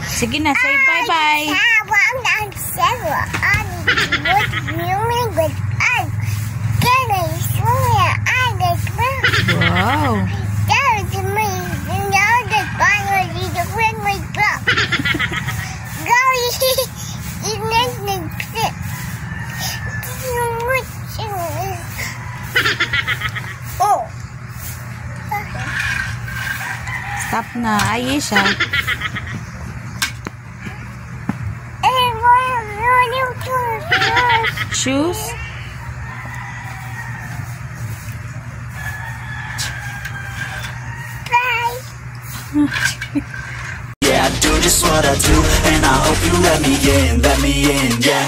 Sige na, say bye-bye. Wow. Stop na, Ayesha. Shoes? Yeah, I do just what I do, and I hope you let me in, yeah.